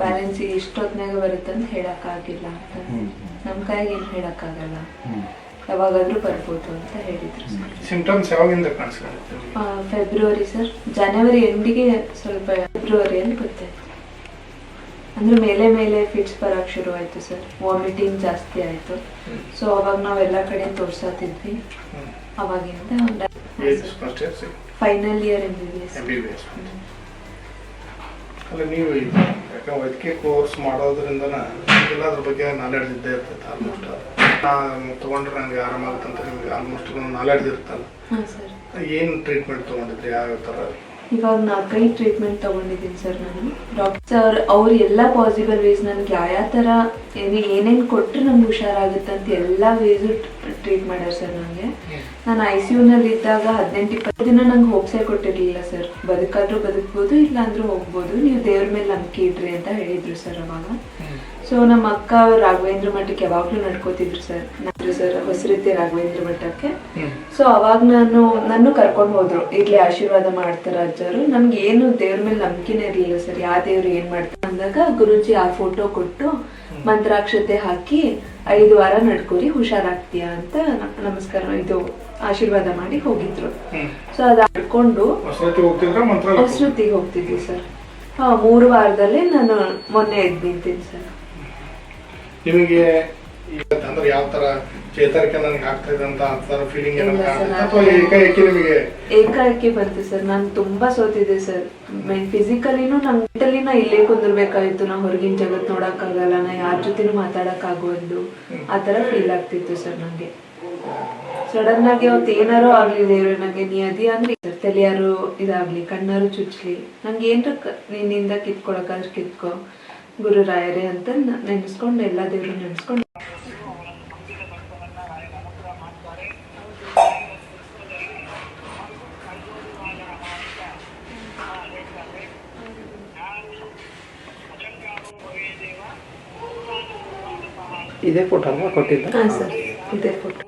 Balance ಎಷ್ಟೊತ್ತಿನಾಗ ಬರುತ್ತೆ ಅಂತ ಹೇಳಕ್ಕಾಗಿಲ್ಲ ಅಂತ. ನಮ್ಮ ಕೈಗೆ ಏನು ಹೇಳಕ್ಕಾಗಲ್ಲ, ಯಾವಾಗಾದ್ರೂ ಬರ್ಬೋದು ಅಂತ ಹೇಳಿದ್ರು. ಸಿಂಪ್ಟಮ್ಸ್ ಯಾವಾಗಿಂದ ಕಾಣಿಸ್ಕೊಳ್ಳುತ್ತೆ? ಫೆಬ್ರವರಿ ಸರ್, ಜನವರಿ ಎಂಡಿಗೆ ಸ್ವಲ್ಪ, ಫೆಬ್ರವರಿಯಲ್ಲಿ ಗೊತ್ತಾಯ್ತು. ಅಂದ್ರೆ ಮೇಲೆ ಮೇಲೆ ಫಿಟ್ಸ್ ಬರೋಕ್ಕೆ ಶುರು ಆಯಿತು ಸರ್, ವಾಮಿಟಿಂಗ್ ಜಾಸ್ತಿ ಆಯಿತು. ಸೊ ಅವಾಗ ನಾವೆಲ್ಲ ಕಡೆ ತೋರ್ಸತ್ತಿದ್ವಿ. ಅವಾಗಿಂದ ಫೈನಲ್ ಇಯರ್ MBBS. ಅಲ್ಲ, ನೀವು ಯಾಕಂದ್ರೆ ವೈದ್ಯಕೀಯ ಕೋರ್ಸ್ ಮಾಡೋದ್ರಿಂದ ಎಲ್ಲದ್ರ ಬಗ್ಗೆ ನಾಲೆಡ್ಜ್ ಇದ್ದೇ ಇರ್ತೈತೆ. ಆಲ್ಮೋಸ್ಟ್ ತೊಗೊಂಡ್ರೆ ನನಗೆ ಆರಾಮಾಗುತ್ತೆ ಅಂತ ನಿಮಗೆ ಆಲ್ಮೋಸ್ಟ್ ನಾಲೆಡ್ಜ್ ಇರುತ್ತಲ್ಲ. ಏನು ಟ್ರೀಟ್ಮೆಂಟ್ ತೊಗೊಂಡಿದ್ರಿ, ಯಾವ ಥರ? ಇವಾಗ 4-5 ಟ್ರೀಟ್ಮೆಂಟ್ ತೊಗೊಂಡಿದ್ದೀನಿ ಸರ್ ನಾನು. ಡಾಕ್ಟರ್ ಅವ್ರು ಎಲ್ಲ ಪಾಸಿಬಲ್ ವೇಸ್ ನನಗೆ ಯಾವ ಥರ ಏನೇನು ಕೊಟ್ಟರೆ ನಮ್ಗೆ ಹುಷಾರಾಗುತ್ತೆ ಅಂತ ಎಲ್ಲ ವೇಸು ಟ್ರೀಟ್ ಮಾಡ್ಯಾರ ಸರ್. ನನಗೆ ನಾನು ICUನಲ್ಲಿ ಇದ್ದಾಗ 18-20 ದಿನ ನಂಗೆ ಹೋಪ್ಸೇ ಕೊಟ್ಟಿರಲಿಲ್ಲ ಸರ್. ಬದುಕಾದ್ರೂ ಬದುಕ್ಬೋದು, ಇಲ್ಲ ಅಂದ್ರೂ ಹೋಗ್ಬೋದು, ನೀವು ದೇವ್ರ ಮೇಲೆ ನಂಬಿಕೆ ಇಡ್ರಿ ಅಂತ ಹೇಳಿದ್ರು ಸರ್ ಅವಾಗ. ಸೊ ನಮ್ಮ ಅಕ್ಕ ರಾಘವೇಂದ್ರ ಮಠಕ್ಕೆ ಯಾವಾಗಲೂ ನಡ್ಕೋತಿದ್ರು ಸರ್ ಹೊಸರೀತಿ ರಾಘವೇಂದ್ರ ಮಠಕ್ಕೆ. ಸೊ ಅವಾಗ ನಾನು ಕರ್ಕೊಂಡು ಹೋದ್ರು, ಇಲ್ಲಿ ಆಶೀರ್ವಾದ ಮಾಡ್ತಾರ ಅಜ್ಜರು. ನಮ್ಗೆ ಏನು ದೇವ್ರ ಮೇಲೆ ನಂಬಿಕೆನೇ ಇರಲಿಲ್ಲ ಸರ್, ಯಾವ ದೇವ್ರು ಏನ್ ಮಾಡ್ತಾರೆ ಅಂದಾಗ ಗುರುಜಿ ಆ ಫೋಟೋ ಕೊಟ್ಟು ಮಂತ್ರಾಕ್ಷತೆ ಹಾಕಿ 5 ವಾರ ನಡ್ಕೋರಿ ಹುಷಾರಾಗ್ತೀಯಾ ಅಂತ ನಮಸ್ಕಾರ ಇದು ಆಶೀರ್ವಾದ ಮಾಡಿ ಹೋಗಿದ್ರು. ಸೊ ಅದ ನಡ್ಕೊಂಡು ಹೊಸೃತಿಗೆ ಹೋಗ್ತಿದ್ವಿ ಸರ್. 3 ವಾರದಲ್ಲೇ ನಾನು ಮೊನ್ನೆ ಎದ್ದು ನಿಂತೀನಿ ಸರ್. ನಿಮಗೆ ಅಂದ್ರೆ ಯಾವ ತರ ಚೇತರಿಕೆ ನನಗೆ ಆಗ್ತಾ ಇದೆ ಅಂತ ಫೀಲಿಂಗ್ ಏಕಾಏಕಿ ಬಂತು ಸರ್. ನಾನು ತುಂಬಾ ಸೋತಿದ್ದೆ ಸರ್. ಫಿಸಿಕಲಿನೂ ಮೆಂಟಲಿನ ಇಲ್ಲೇ ಕುಂದಿರ್ಬೇಕಾಗಿತ್ತು. ನಾ ಹೊರಗಿನ ಜಗತ್ ನೋಡಕ್ ಆಗಲ್ಲ, ನಾ ಯಾರ ಜೊತೆನೂ ಮಾತಾಡಕ್ ಆಗೋದು, ಆ ತರ ಫೀಲ್ ಆಗ್ತಿತ್ತು ಸರ್ ನಂಗೆ. ಸಡನ್ ಆಗಿ ಅವತ್ತು ಏನಾರು ಆಗ್ಲಿ ದೇವ್ರು ನಂಗೆ ನೀ ಅದಿ ಅಂದ್ರೆ ತಲೆಯಾರು ಇದಾಗ್ಲಿ, ಕಣ್ಣಾರು ಚುಚ್ಲಿ, ನಂಗೆ ಏನ್ರ ನಿನ್ನಿಂದ ಕಿತ್ಕೊಳಕಾದ್ರೆ ಕಿತ್ಕೊ ಗುರುರಾಯರೇ ಅಂತ ನೆನೆಸ್ಕೊಂಡು ಎಲ್ಲ ದೇವ್ರು ನೆನೆಸ್ಕೊಂಡು. ಇದೇ ಫೋಟೋ ಅಲ್ವಾ ಕೊಟ್ಟಿದ್ದ? ಹಾಂ ಸರ್, ಇದೇ ಫೋಟೋ.